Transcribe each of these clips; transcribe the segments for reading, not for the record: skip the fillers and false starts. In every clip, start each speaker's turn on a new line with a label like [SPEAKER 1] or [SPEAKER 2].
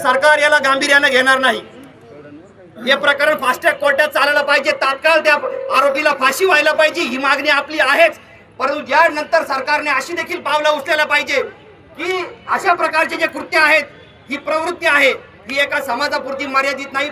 [SPEAKER 1] सरकार याला गांभीर्याने घेणार नाही। हे प्रकरण फास्ट ट्रॅक कोर्टात चालायला पाहिजे, तात्काळ त्या आरोपीला फाशी व्हायला पाहिजे, ही मागणी आपली आहेच। परंतु यानंतर सरकारने अशी देखील पावलं उचलायला पाहिजे की अशा प्रकारचे जे कृत्य आहेत, ही प्रवृत्ती आहे, ही एका समाजापुरती मर्यादित नाही।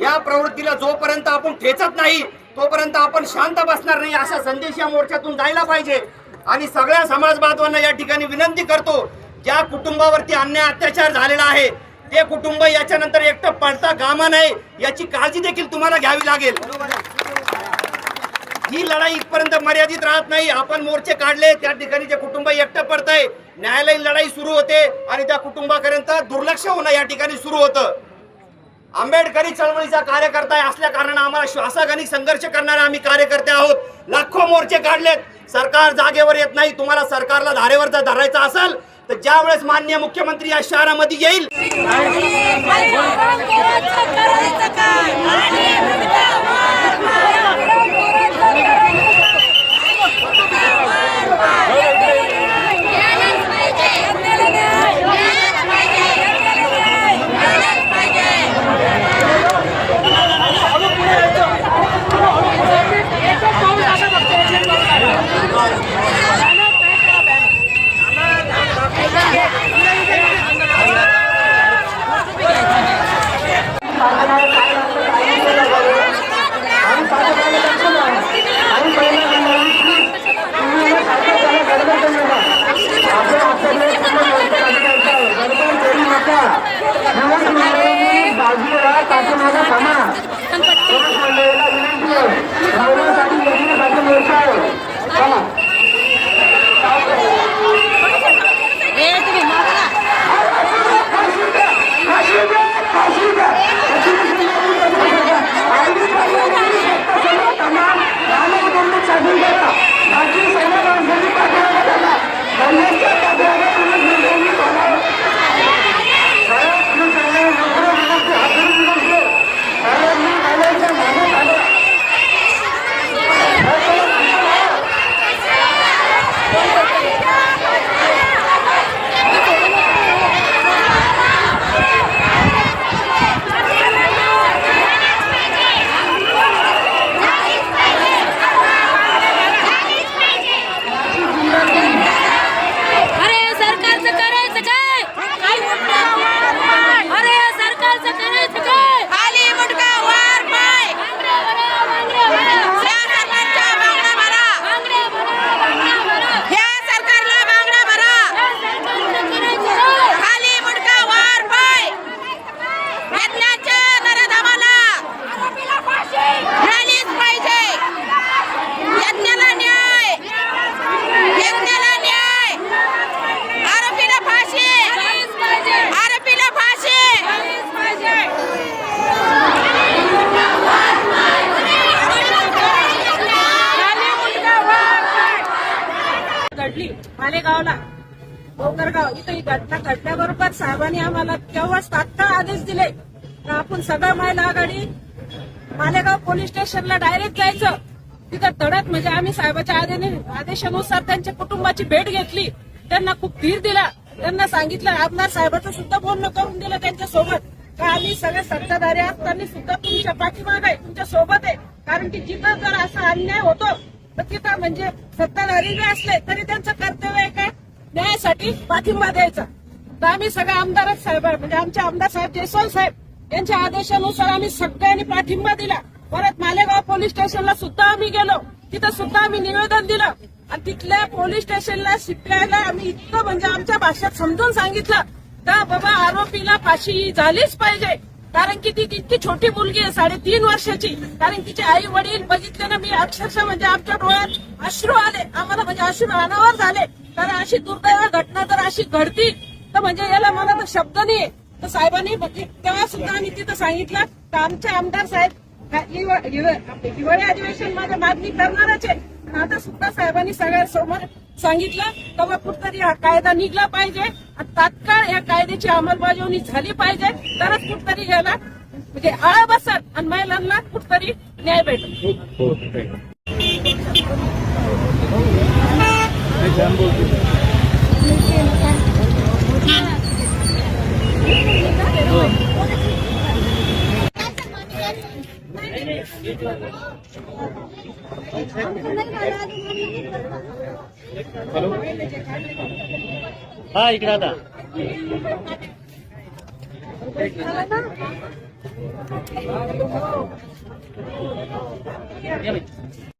[SPEAKER 1] या प्रवृत्तीला जोपर्यंत आपण ठेचत नाही तोपर्यंत आपण शांत बसणार नाही, असा संदेश या मोर्चातून जायला पाहिजे। आणि सगळ्या समाज बांधवांना या ठिकाणी विनंती करतो, ज्या कुटुंबावरती अन्याय अत्याचार झालेला आहे ते कुटुंब याच्यानंतर एकटं पडता कामा नये, याची काळजी देखील तुम्हाला घ्यावी लागेल। ही लढाई इथपर्यंत मर्यादित राहत नाही। आपण मोर्चे काढले, त्या ठिकाणी जे कुटुंब एकटं पडतंय, न्यायालयीन लढाई सुरू होते आणि त्या कुटुंबापर्यंत दुर्लक्ष होणं या ठिकाणी सुरू होतं। आंबेडकरी चळवळीचा कार्यकर्ता असल्या कारणाने आम्हाला श्वासाघानी संघर्ष करणारे आम्ही कार्यकर्ते आहोत। लाखो मोर्चे काढलेत, सरकार जागेवर येत नाही। तुम्हाला सरकारला धारेवर जर धरायचं असेल तर ज्या वेळेस माननीय मुख्यमंत्री या शहरामध्ये येईल
[SPEAKER 2] मालेगावला बोकरगाव इथे ही घटना घडल्याबरोबर साहेबांनी आम्हाला तेव्हाच तात्काळ आदेश दिले तर आपण सगळं महिला आघाडी मालेगाव पोलीस स्टेशनला डायरेक्ट जायचं। तिथं तडक म्हणजे आम्ही साहेबाच्या आदेशानुसार त्यांच्या कुटुंबाची भेट घेतली, त्यांना खूप धीर दिला, त्यांना सांगितलं, आमदार साहेबांचं सुद्धा बोलणं करून दिलं त्यांच्यासोबत का आम्ही सगळे सत्ताधारी असताना सुद्धा तुमच्या पाठीमागे आहे, तुमच्या सोबत आहे। कारण की जिथं जर असा अन्याय होतो तर तिथं म्हणजे सत्ताधारी जे असले तरी त्यांचं कर्तव्य आहे काय न्यायासाठी पाठिंबा द्यायचा। तर आम्ही सगळे आमदार साहेब म्हणजे आमचे आमदार साहेब जयस्वाल साहेब यांच्या आदेशानुसार आम्ही सगळ्यांनी पाठिंबा दिला। परत मालेगाव पोलीस स्टेशनला सुद्धा आम्ही गेलो, तिथं सुद्धा आम्ही निवेदन दिलं आणि तिथल्या पोलीस स्टेशनला शिपायाला आम्ही इतकं म्हणजे आमच्या भाषेत समजून सांगितलं का बाबा आरोपीला फाशी झालीच पाहिजे। कारण की ती इतकी छोटी मुलगी आहे 3.5 वर्षाची, कारण तिचे आई वडील बघितले ना, मी अक्षरशः म्हणजे आमच्या डोळ्यात अश्रू आले, आम्हाला म्हणजे अश्रू अनावर झाले। कारण अशी दुर्दैव घटना जर अशी घडती तर म्हणजे याला मला तर शब्द नाही। तर साहेबांनी तेव्हा सुद्धा आम्ही तिथं सांगितलं तर आमचे आमदार साहेब हिवाळी अधिवेशन मध्ये मागणी करणारच आहे। आता सुद्धा साहेबांनी सगळ्यांसमोर सांगितलं तेव्हा कुठतरी हा कायदा निघला पाहिजे आणि तात्काळ या कायद्याची अंमलबजावणी झाली पाहिजे, तरच कुठतरी याला म्हणजे आळा बसत आणि महिलांना कुठतरी न्याय भेटेल।
[SPEAKER 3] हा इकडे आता